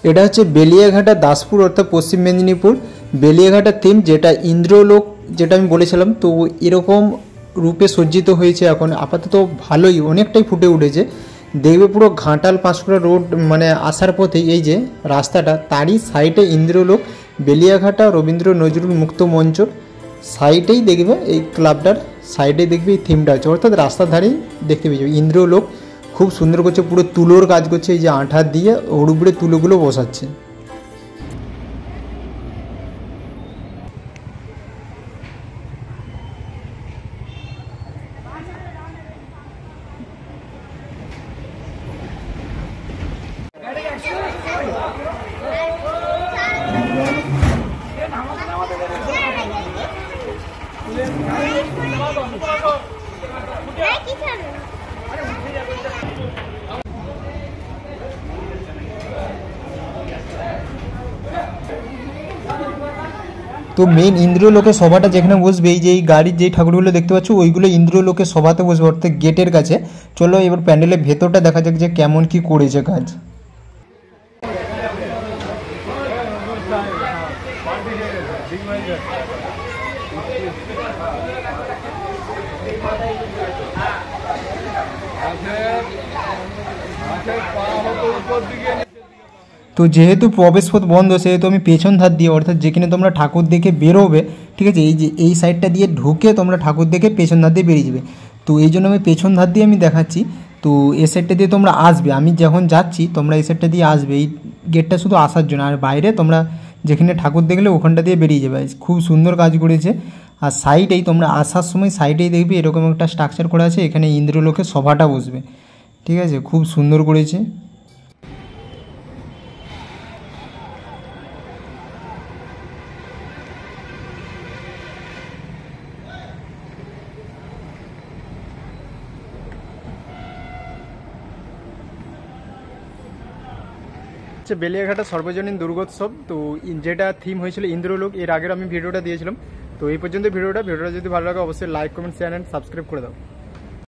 এটা হচ্ছে বেলিয়াঘাটা দাসপুর অর্থাৎ পশ্চিম মেদিনীপুর বেলিয়াঘাটা থিম, যেটা ইন্দ্রলোক যেটা আমি বলেছিলাম। তো এরকম রূপে সজ্জিত হয়েছে, এখন আপাতত ভালোই অনেকটাই ফুটে উঠেছে। দেখবে পুরো ঘাটাল পাঁশকুড়া রোড মানে আসার পথে এই যে রাস্তাটা, তারই সাইডে ইন্দ্রলোক বেলিয়াঘাটা রবীন্দ্র নজরুল মুক্ত মঞ্চ সাইডেই দেখবে, এই ক্লাবটার সাইডে দেখবে এই থিমটা আছে, অর্থাৎ রাস্তার ধারেই দেখতে পেয়ে যাবে। ইন্দ্রলোক খুব সুন্দর করছে, পুরো তুলোর কাজ করছে, এই যে আঠা দিয়ে ওর উপরে তুলোগুলো বসাচ্ছে। তো মেন ইন্দ্রলোকের সভাটা যেখানে বসবে, এই যে এই গাড়ির যেই ঠাকুরগুলো দেখতে পাচ্ছ ওইগুলো ইন্দ্রলোকের সভাতে বসবে, অর্থাৎ গেটের কাছে। চলো এবার প্যান্ডেলের ভেতরটা দেখা যাক যে কেমন কি করেছে কাজ। তো যেহেতু প্রবেশপথ বন্ধ, সেহেতু আমি পেছন ধার দিয়ে, অর্থাৎ যেখানে তোমরা ঠাকুর দেখে বেরোবে, ঠিক আছে, এই যে এই সাইডটা দিয়ে ঢুকে তোমরা ঠাকুর দেখে পেছন ধার দিয়ে বেরিয়ে যাবে। তো এই জন্য আমি পেছন ধার দিয়ে আমি দেখাচ্ছি। তো এই সাইডটা দিয়ে তোমরা আসবে, আমি যখন যাচ্ছি তোমরা এই সাইডটা দিয়ে আসবে, এই গেটটা শুধু আসার জন্য, আর বাইরে তোমরা যেখানে ঠাকুর দেখলে ওখানটা দিয়ে বেরিয়ে যাবে। খুব সুন্দর কাজ করেছে। আর সাইডেই তোমরা আসার সময় সাইডেই দেখবে এরকম একটা স্ট্রাকচার করা আছে, এখানে ইন্দ্রলোকের সভাটা বসবে, ঠিক আছে, খুব সুন্দর করেছে। বেলিয়াঘাটা সর্বজনীন দুর্গোৎসব, তো যেটা থিম হয়েছিল ইন্দ্রলোক, এর আগের আমি ভিডিওটা দিয়েছিলাম। তো এই পর্যন্ত ভিডিওটা যদি ভালো লাগে অবশ্যই like comment share and subscribe করে দাও।